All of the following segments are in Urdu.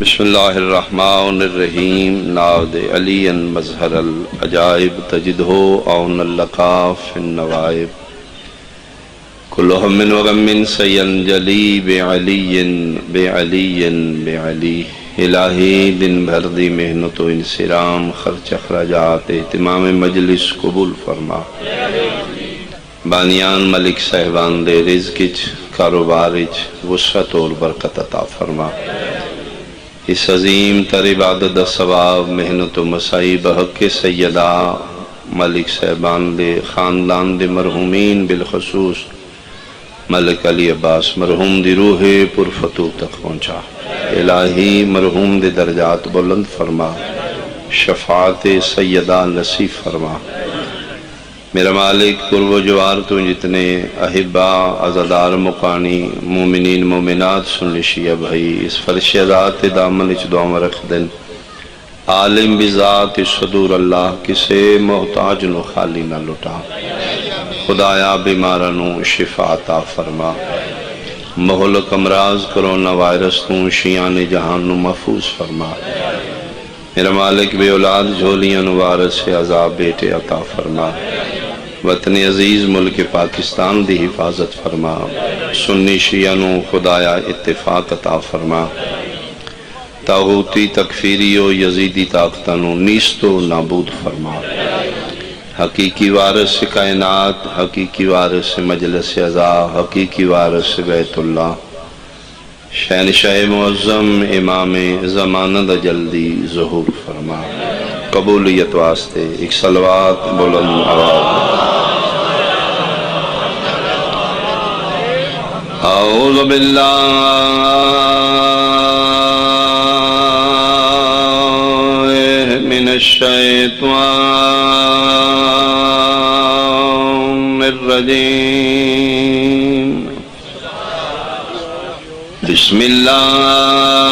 بسم اللہ الرحمن الرحیم ناد علی مظہر العجائب تجدہ اعن اللقا فی النوائب کل ہم وغم سینجلی بعلی بعلی بعلی الہی دن بھر دی محنت و انصرام خرچ اخراجات اہتمام مجلس قبول فرما بانیان ملک صاحبان دے رزقچ کاروبارچ وسعت اور برکت عطا فرما اس عظیم تر عبادت دا ثواب محنت و مسائی بحق سیدہ ملک صاحبان دے خاندان دے مرحومین بالخصوص ملک علی عباس مرحوم دی روح پرفتو تک پہنچا الہی مرحوم دے درجات بلند فرما شفاعت سیدہ نصیب فرما میرا مالک قرب و جوار تو جتنے احبا عزادار مقانی مومنین مومنات سن شیعہ بھائی اس فرش ذات دامن اچ دعا رکھ دن عالم بذات صدور اللہ کسے محتاج نو خالی نہ لٹا خدایا بیمارنو شفا عطا فرما مہلک امراض کرونا وائرس تو شیعان جہان نو محفوظ فرما میرا مالک بے اولاد جھولیاں وارث سے عذاب بیٹے عطا فرما وطن عزیز ملک پاکستان دی حفاظت فرما سنی شیعہ نو خدایا اتفاق عطا فرما طاغوتی تکفیری و یزیدی طاقتانو نیست و نابود فرما حقیقی وارث کائنات حقیقی وارث مجلس عزا حقیقی وارث بیت اللہ شہنشاہ معظم امام زمانہ جلدی ظہور فرما قبولیت واسطے ایک صلوات بلند آواز اعوذ باللہ من الشیطان الرجیم بسم اللہ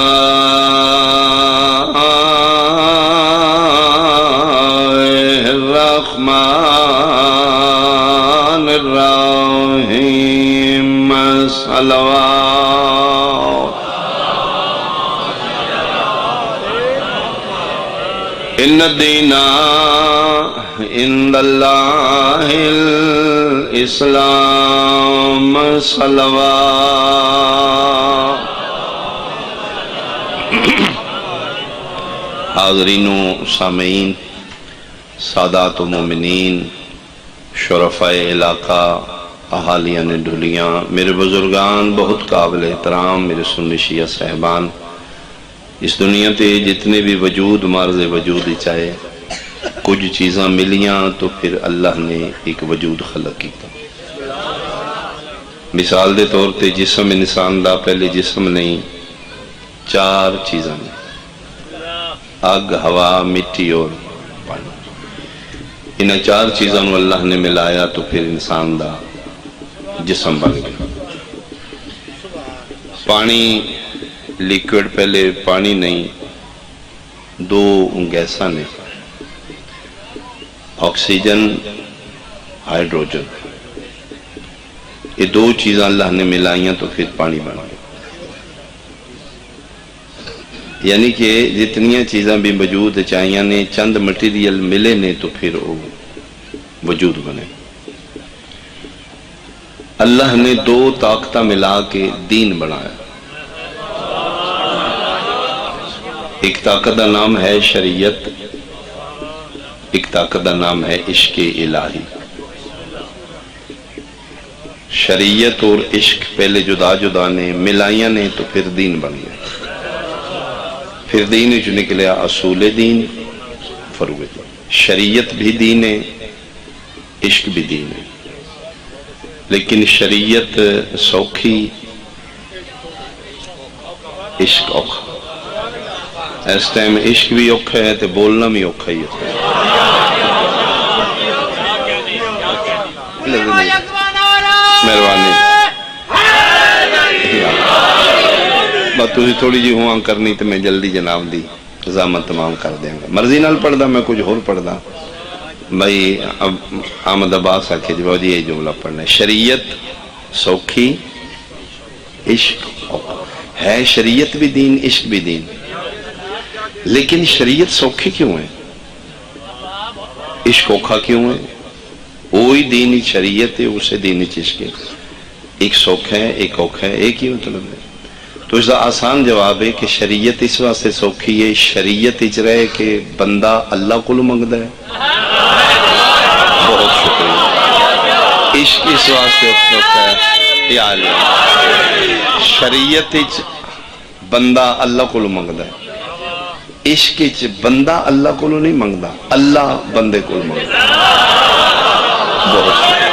الرحمن الرحیم صلوات ان الدین عند اللہ الاسلام صلوات حاضرین و سامعین سادات و مومنین شرفاء علاقہ اہالیان ڈھولیاں میرے بزرگان بہت قابل احترام میرے سنی شیعہ صاحبان اس دنیا تے جتنے بھی وجود مارز وجود چاہے کچھ چیزاں ملیاں تو پھر اللہ نے ایک وجود خلق کیتا مثال دے طور تے جسم انسان دا پہلے جسم نہیں چار چیزاں نے آگ ہوا مٹی اور پانی انہیں چار چیزوں اللہ نے ملایا تو پھر انسان دا جسم بن گیا پانی لیکوڈ پہلے پانی نہیں دو گیساں نے آکسیجن ہائیڈروجن یہ دو چیزاں اللہ نے ملائیاں تو پھر پانی بن گیا یعنی کہ جتنی چیزاں بھی وجود چاہیے نے چند مٹیریل ملے نے تو پھر وہ وجود بنے اللہ نے دو طاقتہ ملا کے دین بنایا ایک طاقت کا نام ہے شریعت ایک طاقت کا نام ہے عشق الہی شریعت اور عشق پہلے جدا جدا نے ملائیاں نے تو پھر دین بن گیا پھر دین جو نکلیا اصول دین فروع دین شریعت بھی دین ہے عشق بھی دین ہے لیکن شریعت سوکھی عشق اوکھا اس ٹائم عشق بھی اوکھا ہے تو بولنا بھی اوکھا ہی ہوتا ہے مہربانی بات تھی تھوڑی جی ہوا کرنی تو میں جلدی جناب دی زامت تمام کر دیں گا مرضی نال پڑھ دا میں کچھ اور پڑھ دا بھائی احمد عباس آکھے جی بہت یہ جملہ پڑھنا ہے شریعت سوکھی عشق ہے شریعت بھی دین عشق بھی دین لیکن شریعت سوکھی کیوں ہے؟ عشق اوکھا کیوں ہے؟ وہی دینی شریعت ہے، اسے دینی عشق ہے۔ ایک سوکھ ہے ایک اوکھا ہے، ایک ہی مطلب ہے۔ تو اس کا آسان جواب ہے کہ شریعت اس واسطے سوکھی ہے، شریعت اچ رہے کہ بندہ اللہ کو منگتا ہے۔ بہت شکریہ۔ عشق اس واسطے سوکھا ہے، یاد ہے شریعت اچ بندہ اللہ کو منگتا ہے، عشق اچ بندہ اللہ کو نہیں منگتا، اللہ بندے کو منگتا ہے۔ بہت شکریہ۔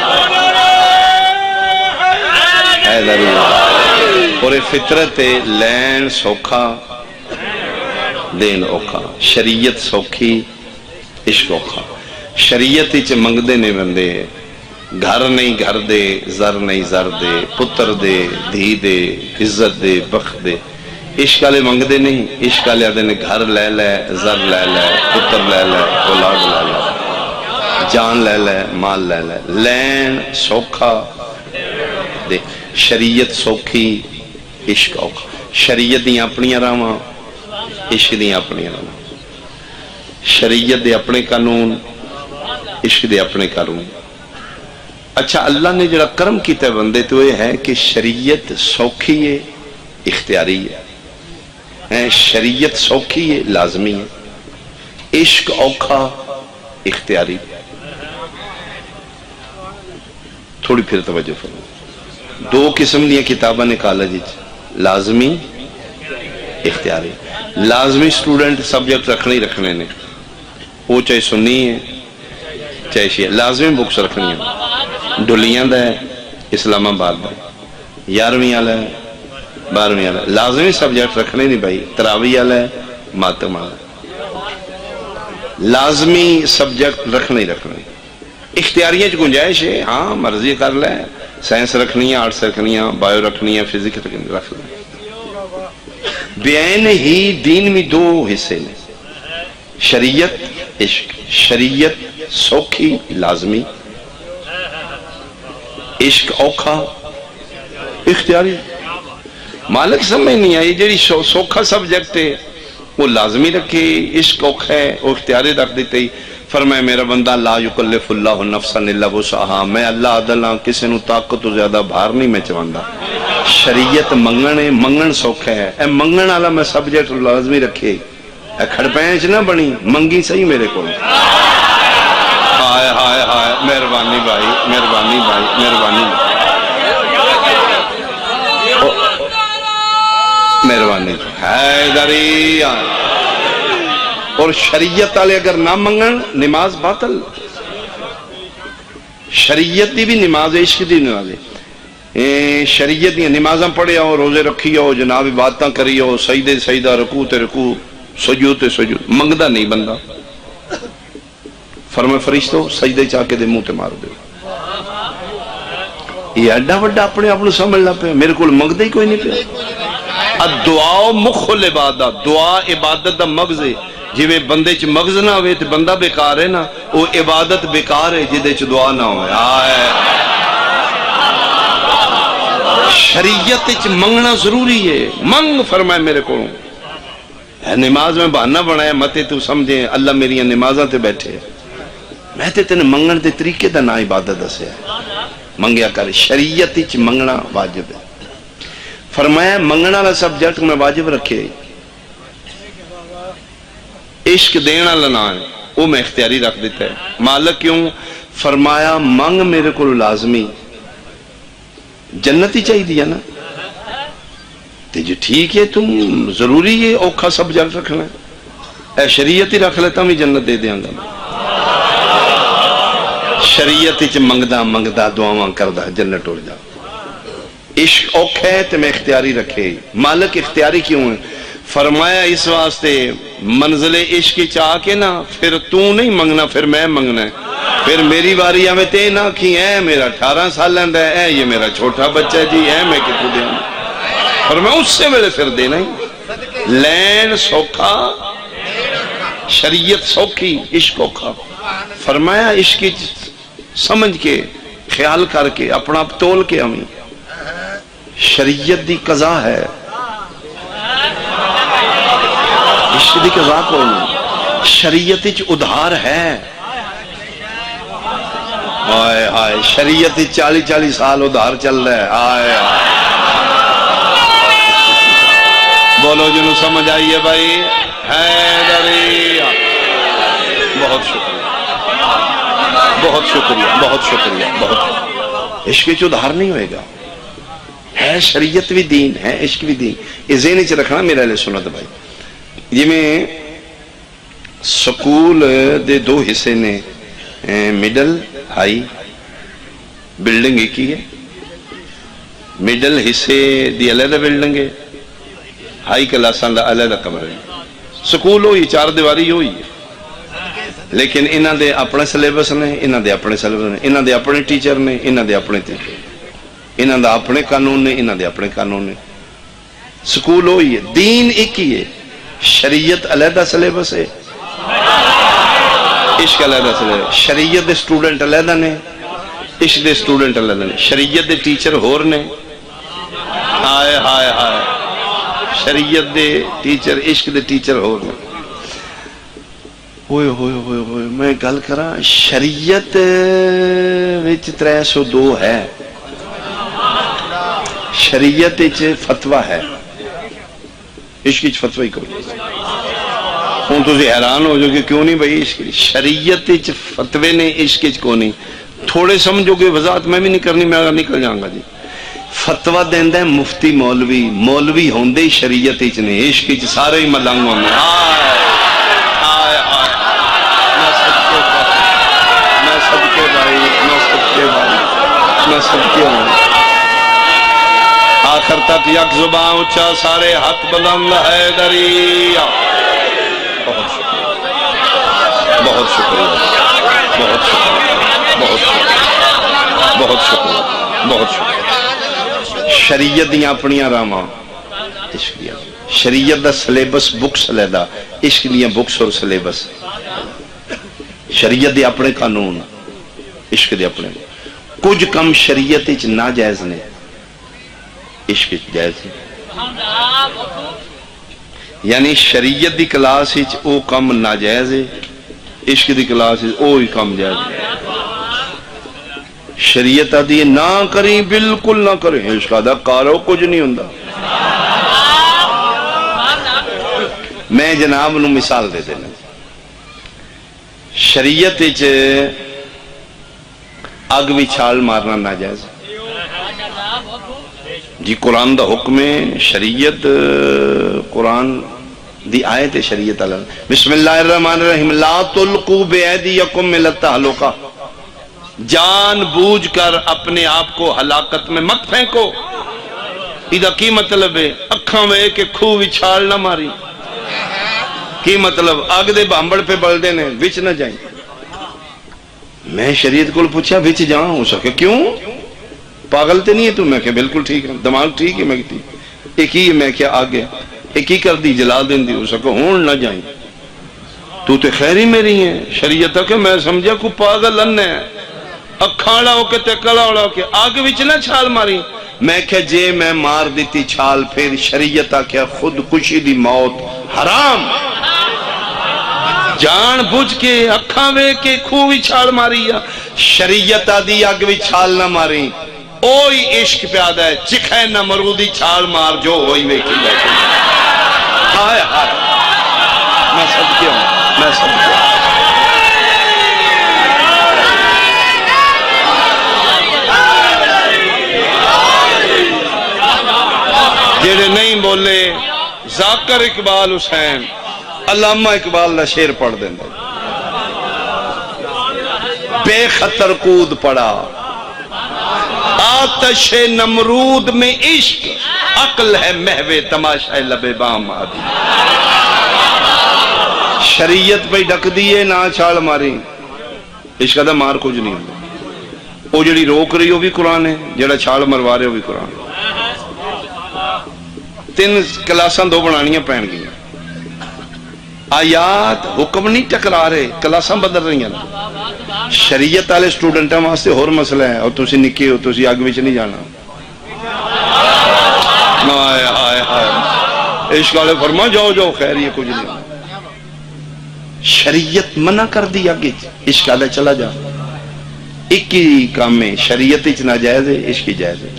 اور فطرت لین سوکھا دین اوکھا، شریعت سوکھی عشق اوکھا۔ شریعت چ منگدے نے بندے گھر نہیں گھر دے، زر نہیں زر دے، پتر دے، دھی دے، عزت دے، بخت دے۔ عشق والے منگدے نہیں، عشق والے آدھے نے گھر لے لے، زر لے لے، پتر لے لے، اولاد لے لے، جان لے لے، مال لے لے۔ لین سوکھا دے، شریعت سوکھی عشق اوکھا۔ شریعت دی اپنی راواں، عشق دی اپنی راواں۔ شریعت دے اپنے قانون، عشق دے اپنے قانون۔ اچھا اللہ نے جڑا کرم کیتا ہے بندے تو یہ ہے کہ شریعت سوکھی ہے، اختیاری ہے۔ شریعت سوکھی ہے، لازمی ہے۔ عشق اوکھا، اختیاری۔ تھوڑی پھر توجہ فرمائیں۔ دو قسم دیا کتاباں نے کالج، لازمی اختیاری۔ لازمی سٹوڈنٹ سبجیکٹ رکھنے ہی رکھنے نے، وہ چاہے سنی ہے چاہے شیعہ، لازمی بکس رکھنی ہے۔ ڈولیاں دا ہے، اسلام آباد دا، 11ویں والا ہے، 12ویں والا ہے، لازمی سبجیکٹ رکھنے نہیں بھائی۔ تراویح والا ہے، ماتم والا ہے، لازمی سبجیکٹ رکھنے ہی رکھنے۔ اختیاریاں چ گنجائش ہے، ہاں مرضی کر لے، سائنس رکھنی ہے، آرٹس رکھنی ہے، بایو رکھنی ہے، فزکس رکھنی ہے، رکھ لیں۔ بین ہی دین میں دو حصے نے، شریعت عشق۔ شریعت سوکھی لازمی، عشق اوکھا اختیاری۔ مالک سمجھ نہیں آئی جیڑی سوکھا سبجیکٹ ہے وہ لازمی رکھے، عشق اوکھا ہے وہ اختیاری رکھ دیتے ہی۔ فرمائے میرا بندہ لا یکلف اللہ نفسا الا وسعہا، میں اللہ عدل ہاں، کسی نو طاقت تو زیادہ بھار نہیں میں چواندا۔ شریعت منگن ہے، منگن سوکھا ہے، اے منگن والا میں سبجیکٹ لازمی رکھے، اے کھڑپینچ نہ بنی، منگی صحیح میرے کو۔ ہائے ہائے ہائے، مہربانی بھائی، مہربانی بھائی، مہربانی مہربانی حیدری۔ اور شریعت والے اگر نہ منگن نماز باطل۔ شریعت دی بھی نماز ہے، عشق دی نماز ہے۔ شریعت دی نمازاں پڑھے ہو، روزے رکھی ہو، جناب عبادتاں کری ہو، سجدے سجدہ، رکوع تے رکوع، سجود تے سجود، منگدا نہیں بندہ۔ فرمائے فرشتو سجدے چاہ کے دے منہ تے مار دے۔ یہ ایڈا وڈا اپنے آپ سمجھنا پہ، میرے کو منگدا ہی کوئی نہیں پہ۔ الدعاء مخ العبادت، دعا عبادت دا مغز ہے۔ جی میں بندے چ مغز نہ ہوئے تو بندہ بیکار ہے نا، وہ عبادت بیکار ہے جدے چ دعا نہ ہوئے۔ شریعت چ منگنا ضروری ہے، منگ فرمائے میرے کو۔ نماز میں بہانہ بنایا متے تو سمجھے اللہ میری نمازاں تے بیٹھے، میں تے تینے منگن دے طریقے دا نا عبادت دسیا منگیا کر۔ شریعت چ منگنا واجب ہے۔ فرمایا منگنا والا سبجیکٹ میں واجب رکھے، عشق دینا لنا ہے وہ میں اختیاری رکھ دیتا ہے۔ مالک کیوں؟ فرمایا منگ میرے کو لازمی، جنت ہی چاہیے دیا نا، تو جو ٹھیک ہے تم ضروری ہے اوکھا سبجیکٹ رکھنا ہے، اے شریعت ہی رکھ لیتا میں جنت دے دیاں گا۔ شریعت چ منگدا منگدا دعاواں کردا جنت ٹر جا۔ عشق اوکھا ہے تو میں اختیاری رکھے۔ مالک اختیاری کیوں ہے؟ فرمایا اس واسطے منزل عشق چاہ کے نا پھر تو نہیں منگنا، پھر میں منگنا ہے۔ پھر میری باری آوے تے نہ کی اے میرا 18 سال لیندا ہے، اے یہ میرا چھوٹا بچہ جی، اے میں کتوں دے۔ فرمایا اس سے ویلے پھر دینا ہی۔ لین سوکھا، شریعت سوکھی، عشق اوکھا۔ فرمایا عشق سمجھ کے خیال کر کے اپنا تول کے ہمیں شریعت دی قضا ہے، عشق دی قضا کوئی نہیں. شریعت وچ ادھار ہے. ہائے ہائے شریعت 40 سال ادھار چل رہا ہے. ہائے ہائے بولو جنوں سمجھ آئیے بھائی. حیدری بہت شکریہ بہت شکریہ بہت شکریہ بہت. عشق وچ ادھار نہیں ہوئے گا. ہے شریعت بھی دین ہے عشق بھی دین. یہ ذہن وچ رکھنا میرے لیے سنت بھائی. جی میں سکول دے 2 حصے نے. مڈل ہائی بلڈنگ ایک ہی ہے. مڈل حصے دی علیحدہ بلڈنگ ہے. ہائی کلاساں دا علیحدہ کمرے. سکول ہوئی 4 دیواری ہوئی ہے لیکن انہاں دے اپنے سلیبس نے. انہاں دے اپنے سلیبس نے. انہاں دے اپنے ٹیچر نے. انہاں دے اپنے ٹیچر. انہاں دا اپنے قانون نے. انہاں دے اپنے قانون نے. سکول ہوئی ہے. دین ایک ہی ہے. شریعت علیحدہ سلیبس ہے. عشق علیحدہ سلیبس. شریعت دے سٹوڈنٹ علیحدہ نے. عشق دے سٹوڈنٹ علیحدہ نے. شریعت دے ٹیچر ہور نے. ہائے ہائے ہائے شریعت دے ٹیچر عشق دے ٹیچر ہور نے. ہوئے ہوئے ہوئے ہوئے میں گل کراں. شریعت وچ 302 ہے. شریعت وچ فتوی ہے. عشق وچ فتوی کوئی. ہوں تسی حیران ہو جو کہ کیوں نہیں بھائی عشق. شریعت وچ فتوی نے عشق وچ کو نہیں. تھوڑے سمجھو گے وضاحت میں بھی نہیں کرنی. میں نکل جاؤں گا جی. فتوی دیندا ہے مفتی مولوی. مولوی ہوندے ہی شریعت وچ نے. عشق وچ سارے ہی ملنگ ہوندے. ہائے ہائے میں صدقے بھائی میں صدقے بھائی میں صدقے ہوں. آخر تک یک زباں اونچا سارے ہاتھ بلند حیدری. بہت شکریہ بہت شکریہ بہت شکریہ بہت شکریہ بہت شکریہ بہت شکریہ. شریعت دیاں اپنیاں راہاں. عشق دیاں شریعت دا سلیبس بکس علیحدہ. عشق دیاں بکس اور سلیبس. شریعت دے اپنے قانون. عشق دے اپنے. کچھ کم شریعت وچ ناجائز نے. عشق وچ جائز ہے. یعنی شریعت دی کلاس وچ او کم ناجائز ہے. عشق دی کلاس وچ او ہی کم جائز ہے. شریعت دی نہ کریں بالکل نہ کریں. عشق دا کارو کچھ نہیں ہوندا. میں جناب نو مثال دے دینا. شریعت وچ اگ بھی چھال مارنا ناجائز جی. قرآن دا حکم ہے. شریعت قرآن دی آیت شریعت اللہ. بسم اللہ الرحمن الرحیم. لا تلقوا بأیدیکم الی التہلکہ. جان بوجھ کر اپنے آپ کو ہلاکت میں مت پھینکو. ادھا کی مطلب ہے؟ اکھاں وے کہ کھو بھی چھال نہ ماری. کی مطلب؟ آگ دے بامبڑ پہ بل دینے وچ نہ جائیں. میں شریعت کو پوچھا وچ جاؤں ہو سکے کیوں؟ پاگل تے نہیں ہے تو؟ میں کہ بالکل ٹھیک ہے دماغ ٹھیک ہے. میں کہتی ایک ہی میں کیا آگے ایک ہی کر دی جلا دیں دی. ہو سکے ہون نہ جائیں. تو تے خیری میری ہے. شریعت کہ میں سمجھا کو پاگل اننے اکھاڑا ہو کے تے کلاڑا ہو کے آگ وچ نہ چھال ماری. میں کہ جے میں مار دیتی چھال پھر شریعت کیا خودکشی دی موت حرام. جان بوجھ کے اکھاں وے کے کھوی چھال ماری. شریعت دی آگ وچ چھال نہ ماری. اوہی عشق پیادا ہے. چکھے نہ مرودی چھال مار جو ہوئی ویکھی بیٹھے. ہائے ہائے میں صدقے ہوں میں صدقے ہوں. جیڑے نہیں بولے ذاکر اقبال حسین علامہ اقبال دا شعر پڑھ دیندے. بے خطر کود پڑا آتش نمرود میں عشق. عقل ہے محو تماشا لب بام آدھی. شریعت پہ ڈک دیئے نہ چھال ماری. عشق دا مار کچھ نہیں ہوتا. وہ جڑی روک رہی ہو بھی قرآن ہے. جڑا چھال مروا رہے ہو بھی قرآن. 3 کلاساں 2 بنانیاں پہن گیا. آیات حکم نہیں ٹکرا رہے. کلاساں بدل رہی ہیں. شریعت والے سٹوڈنٹاں واسطے اور مسئلہ ہے. اور تسی نکے ہو تسی آگ وچ نہیں جانا. ہائے ہائے ہائے عشق والے فرما جاؤ جاؤ خیر یہ کچھ نہیں. شریعت منع کر دی آگے عشق آدھا چلا جا. ایک ہی کام ہے شریعت اچ ناجائز ہے عشق جائز ہے.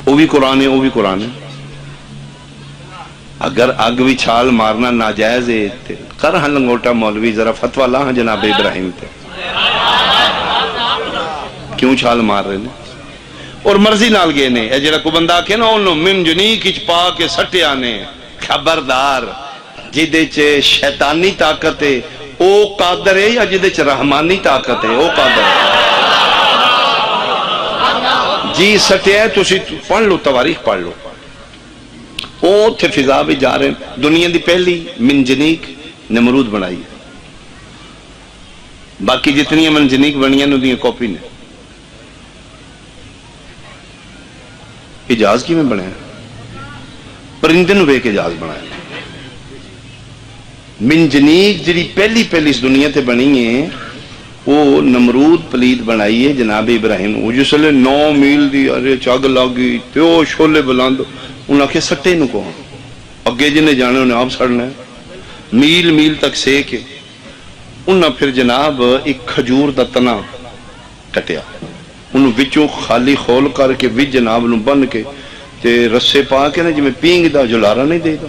وہ بھی قرآن ہے وہ بھی قرآن ہے. اگر اگ بھی چھال مارنا ناجائز ہے کر ہاں لنگوٹا مولوی ذرا فتویٰ لا ہاں جناب ابراہیم تے کیوں چھال مار رہے ہیں اور مرضی نال گئے نے. اے جڑا کو بندہ کہ نا انہوں من جنیک اچ پا کے سٹیا نے خبردار جدے چ شیطانی طاقت ہے او قادر ہے یا جدے چ رحمانی طاقت ہے او قادر ہے. جی سٹیا ہے تسی پڑھ لو تواریخ پڑھ لو. او تھے فضا بھی جا رہے ہیں. دنیا دی پہلی منجنیک نمرود بنائی ہے. باقی جتنی منجنیک بنیاں نو دی کاپی نے. اجاز کی میں بنایا پرندے نو ویکھ اجاز بنایا. منجنیک جڑی پہلی اس دنیا تے بنی ہے وہ نمرود پلید بنائی ہے جناب ابراہیم. وہ جس لئے 9 میل دی ارے چاگ لاگی پیو شولے بلاند انہاں کے سٹے نو کو اگے جنہیں جانے انہیں آپ سڑنا ہے میل تک سیکے. انہاں پھر جناب ایک کھجور دا تنا کٹیا انہوں وچوں خالی خول کر کے وچ جناب نو بن کے تے رسے پا کے نا جی میں پینگ دا جلارا نہیں دے دا.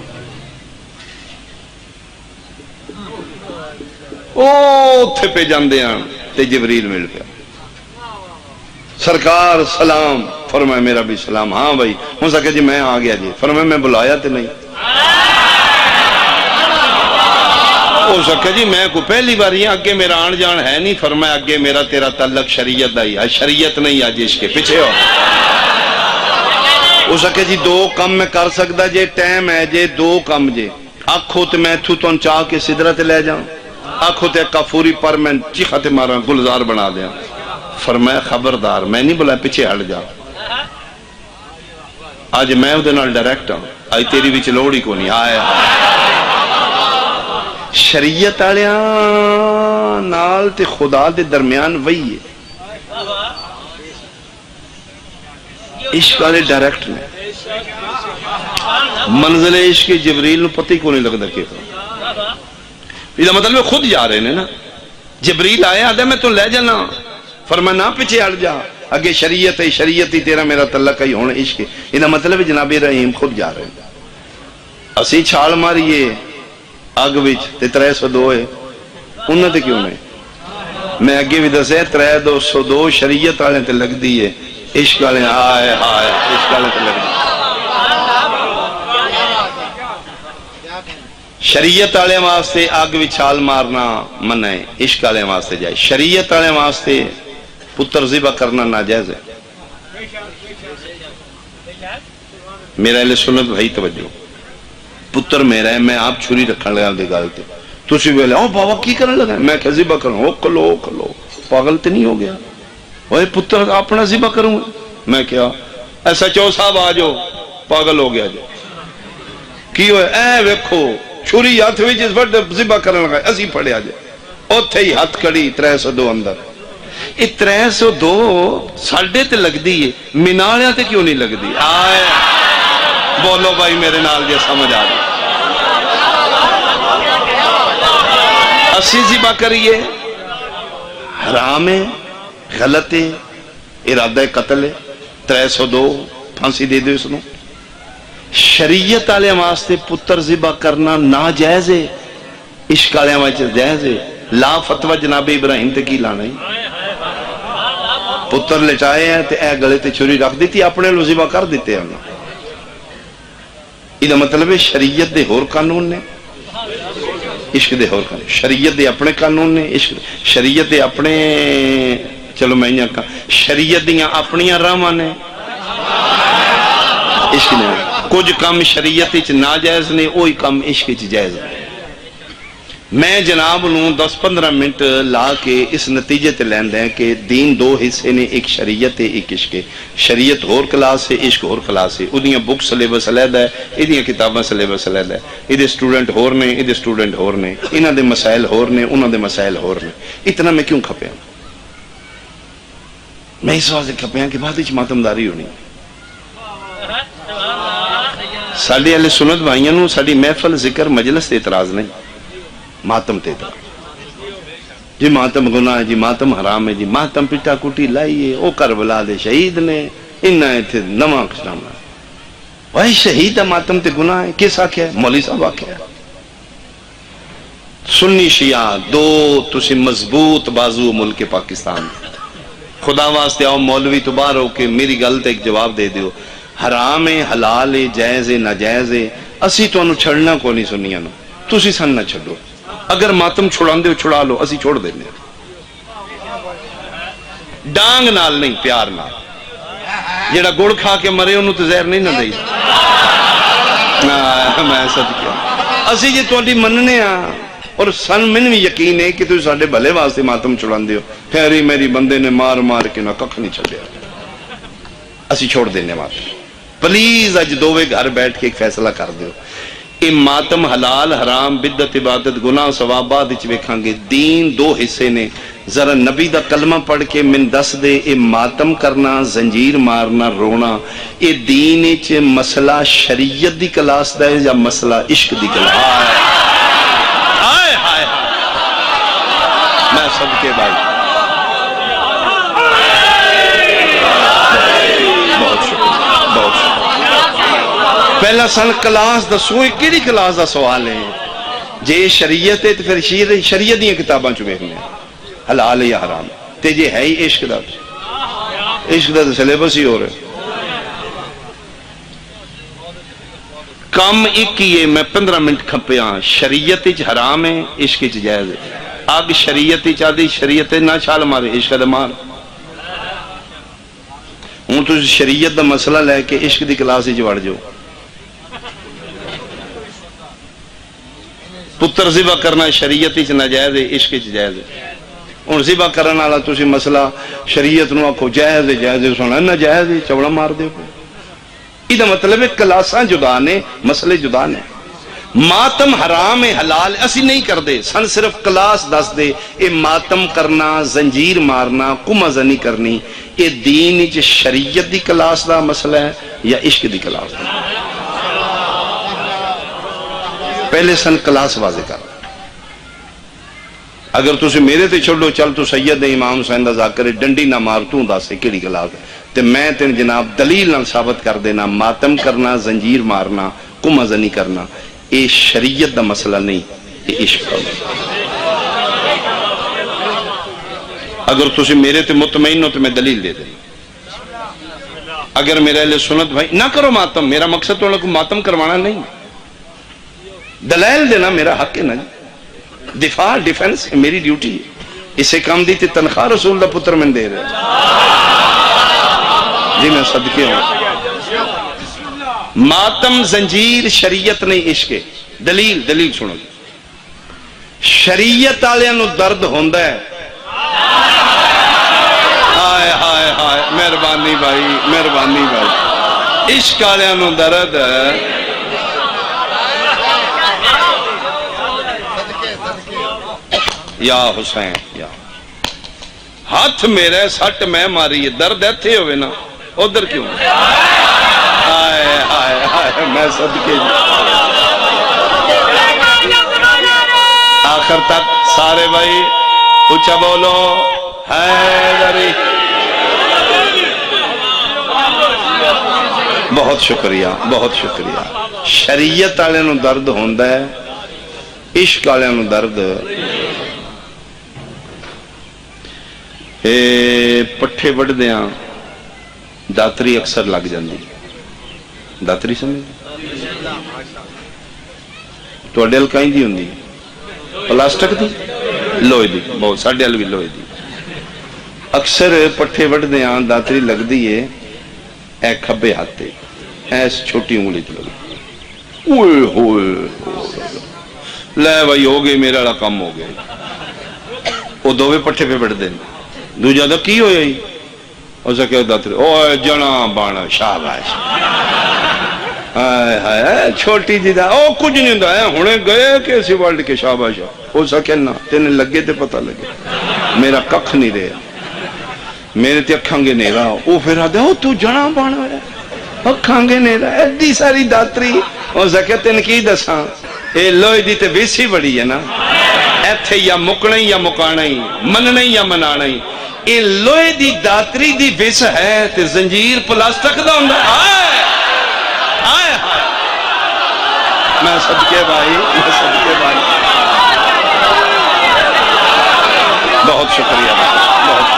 او تھے پہ جاندے ہیں تے جبریل مل پیا. سرکار سلام. فرمایا میرا بھی سلام. ہاں بھائی ہو سکے جی میں آ گیا جی. فرمایا میں بلایا تے نہیں. ہو سکے جی میں کو پہلی بار ہی اگے میرا آن جان ہے نہیں. فرمایا اگے میرا تیرا تعلق شریعت دا ہی ہے. شریعت نہیں آج اس کے پیچھے ہو. ہو سکے جی 2 کم میں کر سکتا جے ٹائم ہے جے 2 کم جے. آنکھوں تے میں تھو تون چاہ کے سدرت لے جاؤں. آنکھوں تے کافوری پر میں چیخا تے مارا گلزار بنا دیا. فرمایا خبردار میں نہیں بولا پیچھے ہٹ جا. آج میں ادھے نال ڈائریکٹ ہوں. آج تیری بھی چلوڑی کو نہیں آیا. شریعت آلیاں نال تے خدا دے درمیان وہی ہے. عشق والے ڈائریکٹ نے. منزل عشق جبریل نو پتہ ہی کو نہیں لگتا کہ یہ مطلب خود جا رہے ہیں نا. جبریل آیا آدھے میں تو لے جانا. فرمایا نہ پیچھے ہٹ جا اگے شریعت ہے شریعت ہی تیرا میرا تعلق ہی ہونا عشق. یہ مطلب ہے جناب رحیم خود جا رہے ہیں. اسی چھال ماریے اگ وچ تے 302 ہے انہاں تے کیوں نہیں. میں اگے بھی دسے 302 شریعت والے تے لگ دی ہے. عشق والے ہائے ہائے عشق والے تے لگ دی. شریعت والے واسطے اگ وچ چھال مارنا منع ہے. عشق والے واسطے جائے. شریعت والے واسطے پتر ذبح کرنا ناجائز ہے. میرا اہل سنت بھائی توجہ. پتر میرا ہے میں آپ چھری رکھن لگا دے گال تے تسی بولے او بابا کی کرنے لگا. میں کہ ذبح کروں. او کلو پاگل تے نہیں ہو گیا. اوے پتر اپنا ذبح کروں. میں کیا ایسا چو صاحب آ جاؤ. پاگل ہو گیا جو کی ہوئے اے ویکھو چھری ہاتھ وچ اس وقت ذبح کرنے لگا. اسی پڑھیا جائے اوتھے ہی ہاتھ کڑی 302 اندر. یہ 302 ساڈے تے لگ دی ہے منالیاں تے کیوں نہیں لگ دی. آئے بولو بھائی میرے نال جے سمجھ آ رہی. اسی ذبح کریے حرام ہے غلط ہے ارادہ قتل ہے. 302 پھانسی دے دو اس نو. شریعت والے واسطے پتر ذبح کرنا ناجائز ہے. عشق والے واسطے جائز ہے. لا فتوی جناب ابراہیم تے کی لانا ہی. پتر لٹائے ہیں تے اے گلے تے چھری رکھ دیتی اپنے لو ذبح کر دیتے ہیں. یہ مطلب ہے شریعت دے ہور قانون نے عشق دے ہور قانون. شریعت دے اپنے قانون نے عشق شریعت دے اپنے چلو میں یہ کہا شریعت دیاں اپنیاں راہاں نے عشق نے. کچھ کام شریعت وچ ناجائز نے وہی کام عشق وچ جائز ہے. میں جناب نو 10-15 منٹ لا کے اس نتیجے تے لیندے ہیں کہ دین 2 حصے نے. ایک شریعت ہے ایک عشق ہے. شریعت ہور کلاس ہے عشق ہور کلاس ہے. ادیاں بک سلیبس علیحدہ ہے ادیاں کتاباں سلیبس علیحدہ ہے. ادھے سٹوڈنٹ ہور نے ادھے سٹوڈنٹ ہور نے. انہاں دے مسائل ہور نے انہاں دے مسائل ہور نے. اتنا میں کیوں کھپیا. میں اس واسطے کھپیا کہ بعد وچ ماتمداری ہونی. ساڈے اہل سنت بھائیاں نو ساڈی محفل ذکر مجلس تے اعتراض نہیں. ماتم تے دا جی ماتم گناہ ہے جی ماتم حرام ہے جی ماتم پٹا کٹی لائیے او کربلا دے شہید نے انہاں ایتھے نواں اسلام وہی شہید ہے ماتم تے گناہ ہے کس آکھیا ہے مولوی صاحب آکھیا ہے سنی شیعہ دو تسی مضبوط بازو ملک پاکستان خدا واسطے آؤ مولوی تو باہر ہو کے میری گل تے ایک جواب دے دیو حرام ہے حلال ہے جائز ہے ناجائز ہے اسی تو انہوں چھڑنا کو نہیں سنیا نا تسی سن نہ چھڑو اگر ماتم چھڑان دے چھڑا لو اسی چھوڑ دینے ڈانگ نال نہیں پیار نال جیڑا گڑ کھا کے مرے انہوں تو زہر نہیں نہ دئی میں صدقے اسی جی تواڈی مننے ہاں اور سن من بھی یقین ہے کہ تو ساڈے بھلے واسطے ماتم چھڑان دیو خیری میری بندے نے مار مار کے نہ ککھ نہیں چھڑیا اسی چھوڑ دینے ماتم پلیز اج دووے گھر بیٹھ کے ایک فیصلہ کر دیو اے ماتم حلال حرام بدعت عبادت گناہ ثواب بعد وچ ویکھاں گے دین دو حصے نے ذرا نبی دا کلمہ پڑھ کے من دس دے اے ماتم کرنا زنجیر مارنا رونا اے دین وچ مسئلہ شریعت دی کلاس دا ہے یا مسئلہ عشق دی کلاس ہائے ہائے میں صدقے بھائی بہت شکریہ بہت شکریہ پہلا سن کلاس دسو کیڑی کلاس دا سوال ہے جے شریعت ہے تو پھر شریعت دیاں کتاباں چ ویکھنے حلال ہے یا حرام تے جے ہے ہی عشق دا تو سلیبس ہی ہو رہا کم ایک ہی ہے میں 15 منٹ کھپیا شریعت وچ حرام ہے عشق وچ جائز ہے اگ شریعت وچ آدی شریعت نہ چھال مارے عشق دا مار ہوں تو شریعت دا مسئلہ لے کے عشق دی کلاس وچ وڑ جاؤ پتر ذبح کرنا شریعت وچ ناجائز ہے عشق وچ جائز ہے ہوں ذبح کرن والا تسی مسئلہ شریعت نو آکھو جائز ہے سونا ناجائز ہے چوڑا مار دیو یہ مطلب ہے کلاساں جدا نے مسئلے جدا نے ماتم حرام ہے حلال اسی نہیں کر دے سن صرف کلاس دس دے اے ماتم کرنا زنجیر مارنا کم ازنی کرنی اے دین وچ شریعت دی کلاس دا مسئلہ ہے یا عشق دی کلاس دا پہلے سن کلاس واضح کر اگر تسی میرے تے چھوڑو چل تو سید امام حسین دا ذاکر ڈنڈی نہ مار تو دس کیڑی کلاس ہے تے میں تین جناب دلیل نال ثابت کر دینا ماتم کرنا زنجیر مارنا کم ازنی کرنا اے شریعت دا مسئلہ نہیں اے عشق دا اگر تسی میرے تے مطمئن ہو تو میں دلیل دے دینا اگر میرا اہل سنت بھائی نہ کرو ماتم میرا مقصد تو کو ماتم کروانا نہیں دلائل دینا میرا حق ہے نا دفاع ڈیفنس میری ڈیوٹی ہے اسے کام دی تے تنخواہ رسول اللہ پتر میں دے رہے جی میں صدقے ہوں ماتم زنجیر شریعت نہیں عشق دلیل سنو شریعت والوں نو درد ہوندا ہے ہائے ہائے ہائے مہربانی بھائی عشق والوں نو درد ہے یا حسین یا ہاتھ میرے سٹ میں ماری درد ایتھے ہوئے نا ادھر کیوں ہائے ہائے ہائے میں صدقے آخر تک سارے بھائی اونچا بولو حیدری بہت شکریہ شریعت والوں نو درد ہوندا ہے عشق والوں نو درد پٹھے وڈ دیاں داتری اکثر لگ جاندی داتری سمجھ تواڈے ال کائیں دی ہوندی پلاسٹک دی لوہے دی بہت ساڈے ال بھی لوہے دی اکثر پٹھے وڈ دیاں داتری لگدی ہے اے کھبے ہاتھ تے ایس چھوٹی انگلی تے لگدی اوئے ہوئے لے بھائی ہو گئے میرا والا کام ہو گیا وہ دوویں پٹھے پہ وڈ دین دوجا دا کی ہویا ہی اسا کہ داتری اوے جنا بانا شاباش ہائے ہائے چھوٹی جی دا او کچھ نہیں ہوندا ہے ہنے گئے کہ اسی ورلڈ کے شاباش اسا کہنا تین لگے تے پتہ لگے میرا ککھ نہیں رہا میرے تے اکھاں گے نیرا او پھر آدھا او تو جنا بانا ہے اکھاں گے نیرا ایڈی ساری داتری اسا کہ تین کی دساں اے لوہے دی تے ویسی بڑی ہے نا ایتھے یا مکنا ہی یا مکانا ہی، مننا ہی یا منانا ہی۔ یہ لوہے دی داتری دی وس ہے تے زنجیر پلاسٹک دا ہوندا ہے۔ آئے ہائے، میں صدقے بھائی، میں صدقے بھائی، بہت شکریہ، بہت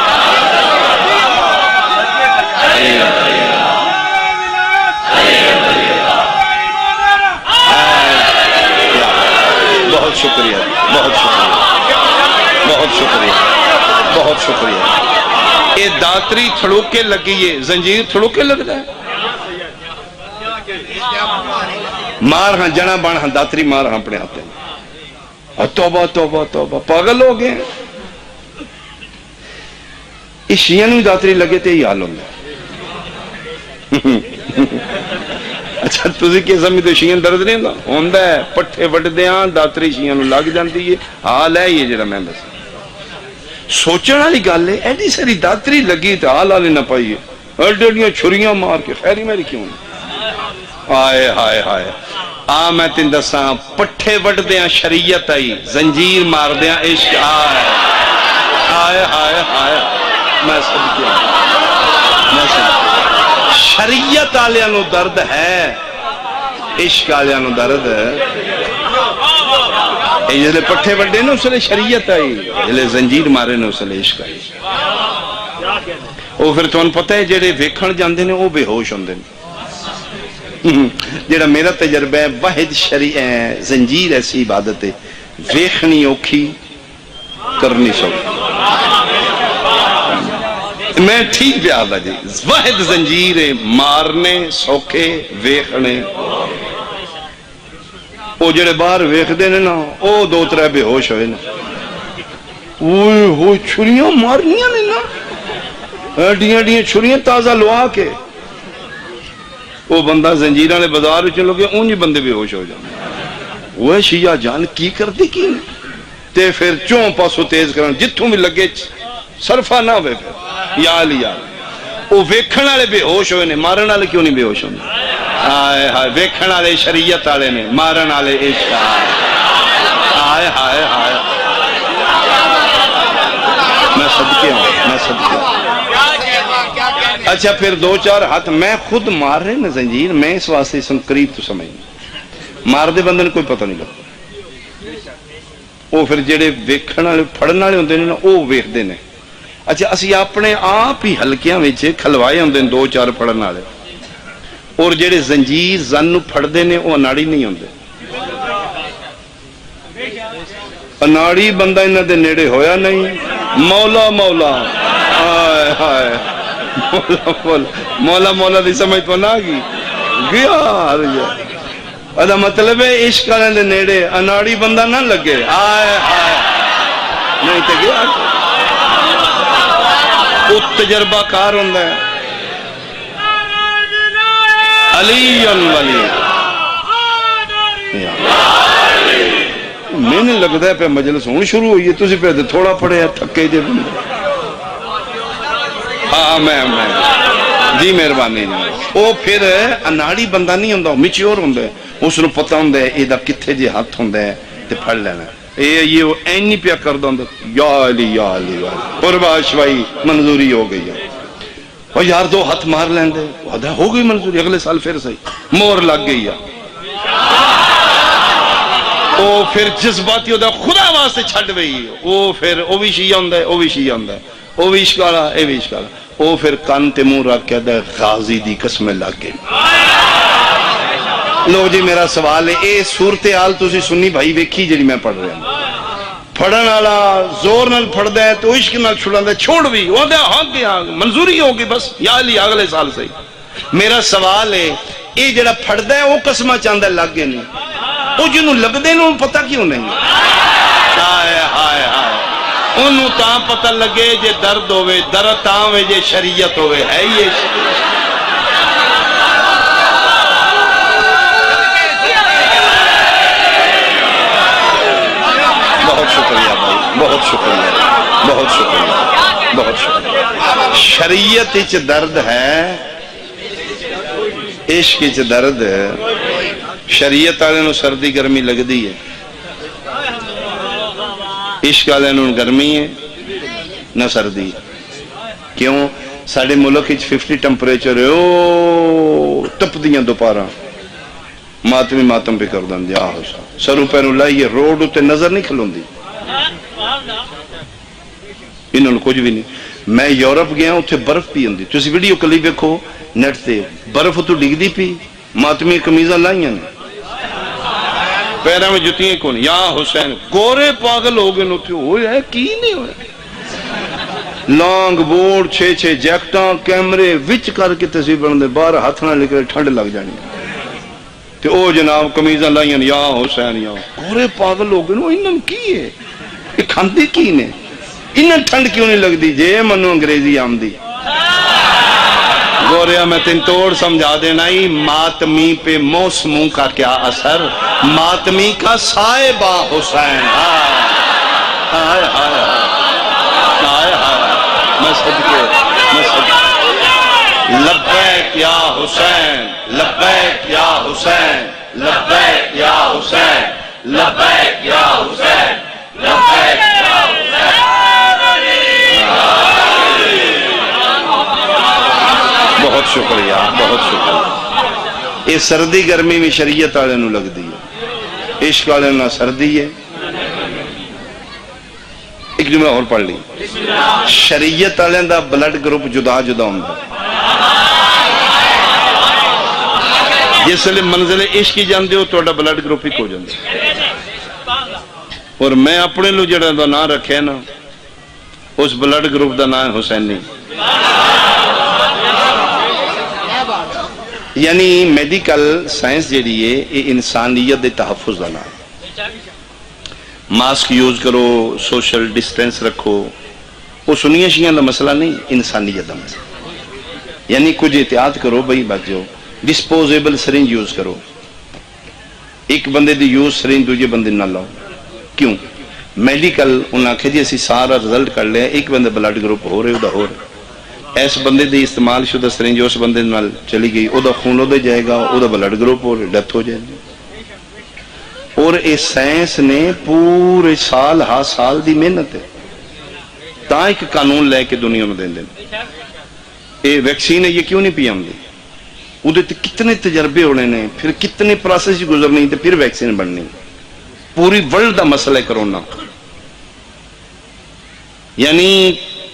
بہت شکریہ، بہت شکریہ، بہت شکریہ، بہت شکریہ۔ یہ داتری تھڑوکے لگی ہے، زنجیر تھڑوکے لگ رہا ہے۔ مار ہاں جنا بان ہاں داتری مار ہاں اپنے آتے ہیں۔ توبہ توبہ توبہ، پاگل ہو گئے۔ اس شیعہ نو داتری لگے تے یہ حال ہوندہ ہے۔ اچھا تُسی کیا سمجھتے شیعہ درد نہیں ہوندہ ہے؟ پٹھے وڈ دیاں داتری شیعہ نو لگ جاندی ہے، حال ہے یہ جڑا میں بس سوچنا والی گل ہے۔ ایڈی ساری داتری لگی تو حال آلے نہ پائیے، ایڈیاں چھریاں مار کے خیری میری کیوں نہیں؟ آئے ہائے ہائے، میں تین دساں پٹھے وڈ دیاں شریعت آئی، زنجیر مار دیاں عشق آئے آئے ہائے ہائے، میں سب کیا میں سب شریعت آلیاں نو درد ہے، عشق آلیاں نو درد ہے۔ جلے پٹھے وڈے نے اس لئے شریعت آئی، جلے زنجیر مارے نے اس لئے عشق آئی۔ وہ پھر تو ان پتہ ہے جڑے ویکھن جاندے نے وہ بے ہوش ہوندے نے۔ جڑا میرا تجربہ ہے، واحد زنجیر ایسی عبادت ہے ویکھنی اوکھی کرنی سوکھی۔ میں ٹھیک پہ آدھا جی، واحد زنجیر مارنے سوکھے ویکھنے۔ وہ جڑے باہر ویکھ دے نے نا وہ دو ترے بے ہوش ہوئے نا، اوہ ہوئے چھریاں مارنیاں نے نا، ایڈیاں ایڈیاں چھریاں تازہ لوا کے وہ بندہ زنجیرہ نے بازار چلو گے اونجی بندے بے ہوش ہو جانے۔ وہ شیعہ جان کی کر دی کی تے پھر چون پاسو تیز کرن جتوں بھی لگے صرفہ نہ ہوئے پھر یا علی یا وہ ویکھن والے بے ہوش ہوئے نے، مارن والے کیوں نہیں بے ہوش ہونے؟ آئے ہائے، ویکھن والے شریعت والے نے، مارن والے عشق آئے ہائے ہائے۔ میں صدقے ہوں، میں صدقے ہوں۔ اچھا پھر دو چار ہاتھ میں خود مار رہے نا زنجیر، میں اس واسطے سن قریب تو سمجھ مار دے بندے نے کوئی پتہ نہیں لگتا۔ وہ پھر جڑے ویکھن والے پھڑن والے ہوندے نے نا وہ ویکھدے نے۔ اچھا اسی اپنے آپ ہی ہلکیاں وچ کھلوائے ہوندے نے دو چار پھڑن والے، اور جڑے زنجیر زن نو پھڑدے نے وہ اناڑی نہیں ہوندے۔ اناڑی بندہ انہاں دے نیڑے ہویا نہیں، مولا مولا آئے ہائے، مولا مولا دی سمجھ تو نہ گی گیا رہا۔ ادا مطلب ہے عشق والے دے نیڑے اناڑی بندہ نہ لگے، آئے ہائے نہیں تے گیا۔ وہ تجربہ کار ہوندہ ہے۔ علی ولی میں نے لگتا ہے پہ مجلس ہون شروع ہوئی ہے، تُسی پہ تھوڑا پڑے ہیں تھکے جے بندے۔ ہاں میں جی مہربانی جی۔ وہ پھر اناڑی بندہ نہیں ہوندہ، میچیور ہوندہ ہے، اس نے پتہ ہوندہ ہے ایدہ کتھے جے ہاتھ ہوندہ ہے تے پھڑ لینا ہے۔ یہ اینی پیا کر دو یا علی یا علی قربہ شوائی منظوری ہو گئی ہے۔ اور یار دو ہاتھ مار لیندے ہو گئی منظوری، اگلے سال پھر صحیح مور لگ گئی ہے۔ وہ پھر جذباتی ہوتا ہے خدا واسطے چھڑ گئی، وہ پھر وہ بھی شیعہ ہوندہ ہے، وہ بھی شیعہ ہوندہ ہے، وہ بھی عشق والا اے بھی عشق والا، وہ پھر کان تے منہ رکھ کے ہے غازی دی قسمیں لگ گئی۔ لو جی میرا سوال ہے، اے صورتحال تسی سنی بھائی ویکھی جڑی میں پڑھ رہا ہوں، پھڑن والا زور نال پھڑدا ہے تو عشق نال چھڑاندا ہے، چھوڑ بھی وہ دے ہاں گیا منظوری ہوگی بس یا علی اگلے سال سے۔ میرا سوال ہے اے جڑا پھڑدا ہے وہ قسمہ چاہندا لگ گئے نہیں، وہ جنوں لگدے نے پتہ کیوں نہیں؟ ہائے ہائے ہائے، انہوں تاں پتہ لگے جے درد ہوئے، درد تاں ہوئے جے شریعت ہوئے، ہے یہ بہت شکریہ بھائی، بہت شکریہ، بہت شکریہ، بہت شکریہ۔ شریعت اچ درد ہے، عشق اچ درد ہے، شریعت والے نو سردی گرمی لگ دی ہے، عشق والے نوں گرمی ہے نہ سردی. کیوں؟ سارے ملک 50 ٹمپریچر ہے، او تپدیاں دوپہراں ماتمی ماتم پہ کر دیں جا ہو سروں پیروں لائیے روڈ اتنے نظر نہیں کھلوندی انہوں نے کچھ بھی نہیں. میں یورپ گیا اتنے برف پی ہوندی، تسی ویڈیو کلی ویکھو نیٹ تے، برف اتوں ڈگدی پی، ماتمی قمیضاں لائیاں نے پیراں میں جتیاں کون. یا حسین گورے پاگل ہو گئے اتنے، ہوئے کی نہیں ہوئے، لانگ بورڈ 6 جیکٹاں کیمرے وچ کر کے تصویر بندے باہر ہاتھ نہ لے کر ٹھنڈ لگ جانی تے او جناب قمیضاں لائیاں یا حسین یا گورے پاگل ہو گئے. انہوں نے کی ہے یہ کھاندے کی نے، انہیں ٹھنڈ کیوں نہیں لگتی جے منو انگریزی آمدی. گوریا میں تین توڑ سمجھا دینا ہی، ماتمی پہ موسموں کا کیا اثر، ماتمی کا سائے با حسین. ہائے ہائے ہائے ہائے میں صدقے لبیک یا حسین، لبیک یا حسین، لبیک یا حسین، لبیک یا حسین، لبیک یا حسین. بہت شکریہ، بہت شکریہ. یہ سردی گرمی میں شریعت والے نوں لگدی ہے، عشق والے نوں سردی ہے. ایک جملہ اور پڑھ لی، شریعت والے دا بلڈ گروپ جدا جدا ہوندا جس لئے منزل عشق ہی جاندے ہو تو بلڈ گروپ ہی ہو جاندے. اور میں اپنے لو جڑا دا نام رکھے نا اس بلڈ گروپ دا نام حسینی. یعنی میڈیکل سائنس جیڑی ہے یہ انسانیت دے تحفظ دا نام. ماسک یوز کرو، سوشل ڈسٹینس رکھو، وہ سنیاں شیاں دا مسئلہ نہیں، انسانیت دا مسئلہ. یعنی کچھ احتیاط کرو بھائی بچ جاؤ. ڈسپوزیبل سرنج یوز کرو، ایک بندے دی یوز سرنج دوجے بندے نہ لاؤ. کیوں؟ میڈیکل انہاں آکھے جی اسی سارا رزلٹ کر لیا، ایک بندے بلڈ گروپ ہو رہے او دا ہو رہے، ایس بندے دی استعمال شدہ سرنج اس بندے نال چلی گئی، او دا خون او دے جائے گا، او دا بلڈ گروپ ہو رہے، ڈیتھ ہو جائے گی. اور اس سائنس نے پورے سال ہا سال دی محنت ہے تا ایک قانون لے کے دنیا میں دیں. یہ ویکسین ہے یہ کیوں نہیں پی آمدی؟ ادھے کتنے تجربے ہونے نے، پھر کتنے پروسیس گزرنی تے پھر ویکسین بننی. پوری ورلڈ دا مسئلہ ہے کرونا. یعنی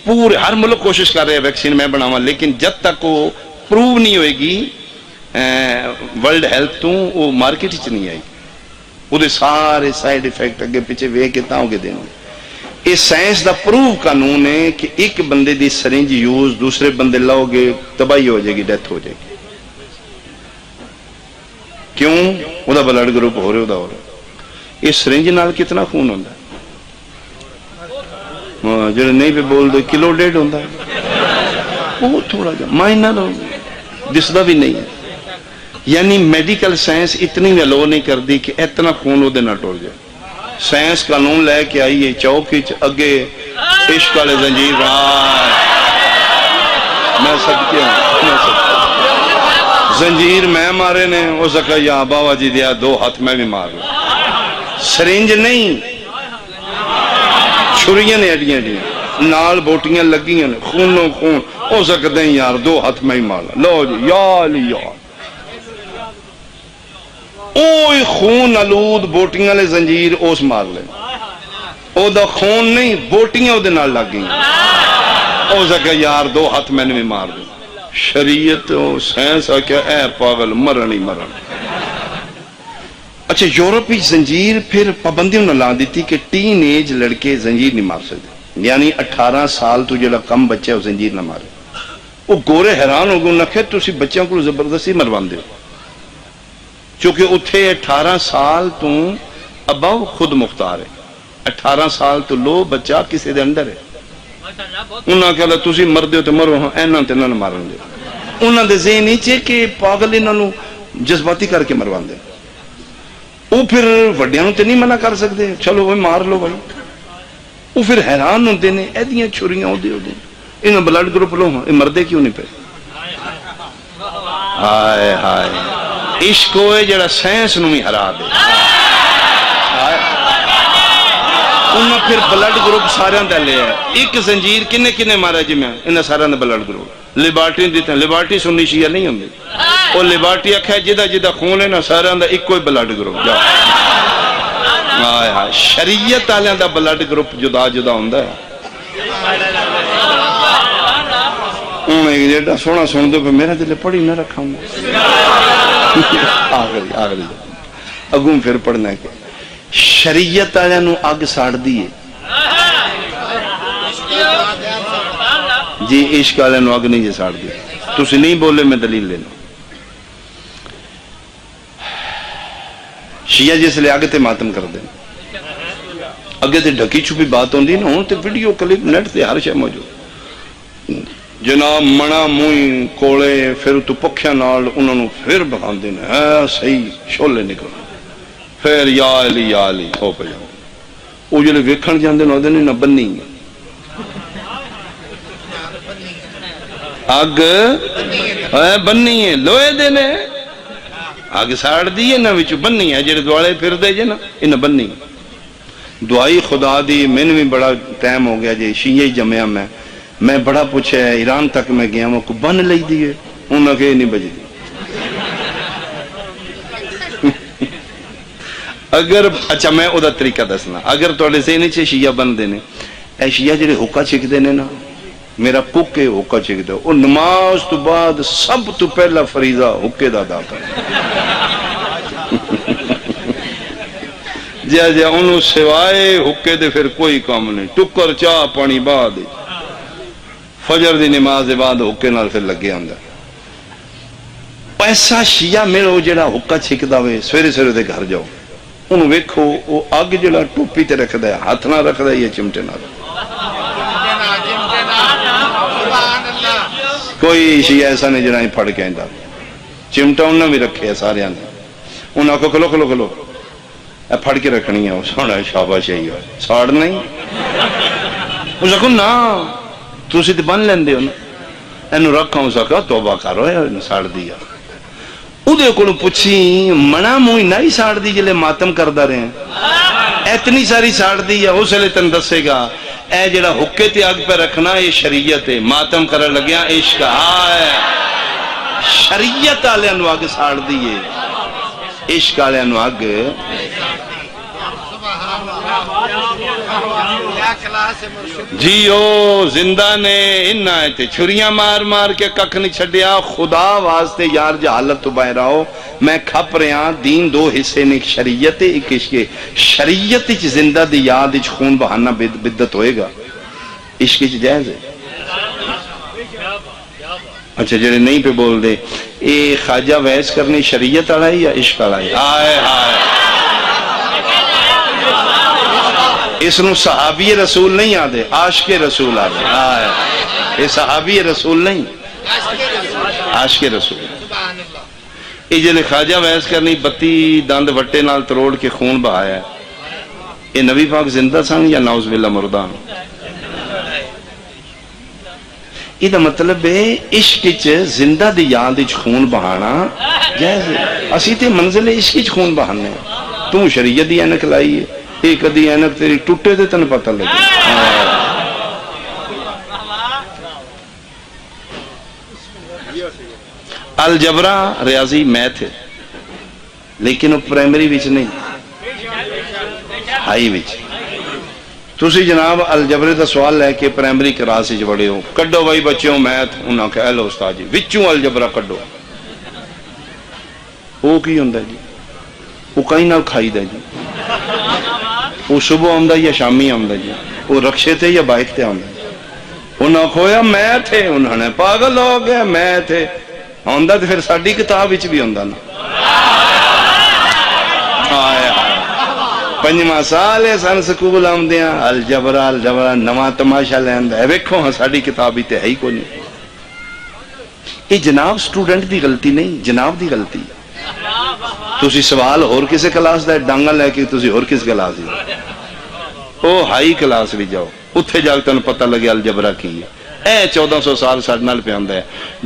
پورے ہر ملک کوشش کر رہے ہیں ویکسین میں بناواں، لیکن جب تک وہ پروو نہیں ہوئے گی ورلڈ ہیلتھ تو وہ مارکیٹ چ نہیں آئی. وہ سارے سائیڈ ایفیکٹ اگے پیچھے ویکھ کے تاں کے دینا. یہ سائنس دا پروو قانون ہے کہ ایک بندے دی سرنج یوز دوسرے بندے لاؤ گے تباہی ہو جائے گی، ڈیتھ ہو جائے گی. کیوں؟ وہ دا بلڈ گروپ ہو رہے ہو دا ہو رہا. یہ سرنج نال کتنا خون ہوتا ہے؟ جڑے نہیں پہ بول دو 1.5 کلو ہوتا ہے، وہ تھوڑا جا مائنر ہو دسدا بھی نہیں ہے. یعنی میڈیکل سائنس اتنی الو نہیں کر دی کہ اتنا خون وہ نہ ٹور جائے. سائنس قانون لے کے آئیے چوک اگے عشق والے زنجیر میں صدقے زنجیر میں مارے نے وہ سکا یا بابا جی دیا 2 ہاتھ میں بھی مار لوں. سرنج نہیں، چھریاں نے ایڈیاں ایڈیاں نال بوٹیاں لگیاں نے، خونوں خون ہو سکتے ہیں یار 2 ہاتھ میں ہی مار لو جی یا علی یا. اوہ خون آلود بوٹیاں لے زنجیر اس مار لے، او دا خون نہیں بوٹیاں او دے نال لگ گئی، او سکا یار 2 ہاتھ میں نے بھی مار دیں. شریعت سائنس آکیا اے پاگل مرن ہی مرن. اچھا یورپی زنجیر پھر پابندیوں نہ لا دیتی کہ ٹین ایج لڑکے زنجیر نہیں مار سکتے، یعنی 18 سال تو جڑا کم بچہ وہ زنجیر نہ مارے. وہ گورے حیران ہو گئے، انہوں نے کہا تسی بچوں کو زبردستی مروان دے، چونکہ اتھے 18 سال تو ابا خود مختار ہے. 18 سال تو لو بچہ کسی دے اندر ہے. انہوں نے کہا تسی مردے ہو تو مرو، ہاں ایناں تے نہ مارن دے. انہوں نے ذہن ہی چے کہ پاگل انہوں جذباتی کر کے مروان دے. وہ پھر وڈیاں تے نہیں منع کر سکتے، چلو وہ مار لو بھائی. وہ پھر حیران ہوتے ہیں ایدیاں چھریاں ہو دے انہوں بلڈ گروپ لو ہاں یہ مردے کیوں نہیں پہ. ہائے ہائے عشق ہوئے جڑا سائنس نو ہی ہرا دے. انہیں پھر بلڈ گروپ سارے دا لیا ہے. ایک زنجیر کنے کنے مارا جی میں انہیں سارے دا بلڈ گروپ. لیبارٹری دیتے ہیں, لیبارٹری سنی شیعہ نہیں ہوندی, وہ لیبارٹری اکھا ہے جدہ جدہ خون ہے نا سارے دا ایک کوئی بلڈ گروپ. جاؤ شریعت آلیاں دا بلڈ گروپ جدا جدا ہوندہ ہے. انہیں ایک جیڑا سونا سن دو پہ میرا دلے پڑھی نہ رکھا ہوں. آخری اگوں پھر پڑھنا ہے کہ شریعت آلیاں نو آگ ساڑ دیئے جی, عشق آلیاں نو آگ نہیں جی ساڑ دیئے. تُسی نہیں بولے میں دلیل لینا. شیعہ جس لئے آگے تے ماتم کر دیں, اگے تے ڈھکی چھپی بات ہوندی نا, ہوں تے ویڈیو کلپ نیٹ تے ہر شے موجود. جناب منا موئی کولے پھر تو پکھیا نال انہوں نے پھر بکھان دینا ہے صحیح شولے نکلنا, پھر یا علی ہو پہ جاؤ. وہ جلے ویکھن جاندے نو دینے نہ بنی آگ بنی ہے لوہے دینے آگ ساڑ دیئے نا وچو بنی ہے جڑے دوالے پھر دے جے نا انہ بنی. دعائی خدا دی میں نے بھی بڑا ٹائم ہو گیا جی شیعہ جمعہ میں بڑا پوچھا ہے ایران تک میں گیا وہ کو بن لئی دیئے انہوں نے نہیں بجی دی. اگر اچھا میں او دا طریقہ دسنا, اگر توڑے ذہنی چھے شیعہ بن دینے اے شیعہ جڑے حکا چھک دینے نا میرا پکے حکا چھک دے اور نماز تو بعد سب تو پہلا فریضہ حکے دا دا کر جا انہوں سوائے حکے دے پھر کوئی کام نہیں. ٹکر چاہ پانی بعد فجر دی نماز بعد حکے نال پھر لگے آندہ. ایسا شیعہ میرو جڑا حکا چھک دا وے سویرے سویرے دے گھر جاؤ انہوں ویکھو وہ آگ جڑا ٹوپی تے رکھ دے ہاتھ نہ رکھ دے یہ چمٹے نہ رکھ. کوئی شیعہ ایسا نہیں جڑا ہی پھڑ کے آئندہ چمٹا انہوں بھی رکھے ہے سارے آنے. انہوں کو کھلو اے پھڑ کے رکھنی ہے. سوڑا شاباش ہے ساڑ نہیں اس کو نا تو سی تے بن لیندے ہو نا اینو رکھا ہوں سکا توبہ کرو ہے ساڑ دیا. ادھے کو پوچھی منا موئی نہیں ساڑ دی جلے ماتم کردہ رہے ہیں اتنی ساری ساڑ دی ہے اس لئے تن دسے گا اے جڑا حکے تے آگ پہ رکھنا یہ شریعت ہے. ماتم کر لگیا عشق آئے شریعت آلے انو آگ ساڑ دیئے عشق آلے انو آگ جیو زندہ نے انہا ہے تے چھریاں مار مار کے ککھ نہیں چھڑیا. خدا واسطے یار جہالت تو باہر آؤ میں کھپ رہا دین دو حصے نے, ایک شریعت ایک عشق. شریعت اچ زندہ دی یاد اچ خون بہانا بدت ہوئے گا, عشق اچ جائز ہے. اچھا جڑے نہیں پہ بول دے اے خواجہ ویس کرنی شریعت آلائی یا عشق آلائی؟ آئے اس نو صحابی رسول نہیں آدھے عاشق رسول آدھے. یہ صحابی رسول نہیں عاشق رسول. یہ جلے خواجہ ویس کرنی بتی دند وٹے نال تروڑ کے خون بہایا ہے یہ نبی پاک زندہ سن یا نعوذ باللہ مردان؟ یہ دا مطلب ہے عشق چ زندہ دی یاد اچ خون بہانا جائز ہے. اسی تے منزل عشق اچ خون بہانے تو شریعت دی اینک لائی ہے ایک ادھی اینک تیری ٹوٹے دے تن پتہ لگے. الجبرہ ریاضی میتھ ہے لیکن وہ پرائمری وچ نہیں ہائی وچ. تسی جناب الجبرے دا سوال لے کے پرائمری کلاس وچ بڑے ہو کڈو بھائی بچوں میتھ انہاں کہ اے لو استاد جی وچوں الجبرہ کڈو. وہ کی ہوندا جی؟ وہ کہیں نہ کھائی دا جی. وہ صبح آمدہ یا شامی آمدہ جی. وہ رکشے تھے یا بائک تھے آمدہ جی. انہوں کھویا میں تھے انہوں نے پاگل ہو گیا میں تھے آمدہ تو پھر ساڑھی کتاب اچھ بھی آمدہ نا. پنجمہ سالے سن سکول آمدیاں الجبرہ نواں تماشا لیندہ ہے ویکھو ہاں ساڑھی کتاب ہی تے ہے ہی کو نہیں. یہ جناب سٹوڈنٹ دی غلطی نہیں جناب دی غلطی. تسی سوال اور کسے کلاس دا ڈانگا لے کے تسی اور کس کلاس دی او ہائی کلاس بھی جاؤ اتھے جاگتاں پتہ لگے الجبرہ کی ہے اے 1400 سال ساڈے نال پیاندا ہے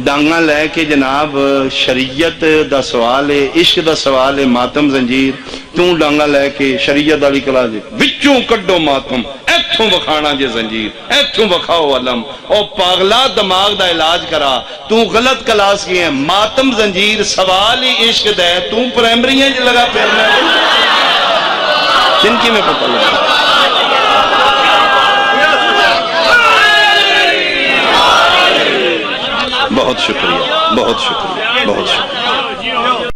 ڈانگاں لے کے جناب شریعت دا سوال ہے عشق دا سوال ہے ماتم زنجیر تو ڈانگاں لے کے شریعت والی کلا دے وچوں کڈو ماتم ایتھوں وکھانا جے زنجیر ایتھوں وکھاؤ علم او پاگلا دماغ دا علاج کرا تو غلط کلاس کی ہے ماتم زنجیر سوال ہی عشق دا ہے تو پرائمریاں جے لگا پھرنا جن کی میں پتہ لگا بہت شکریہ بہت شکریہ بہت شکریہ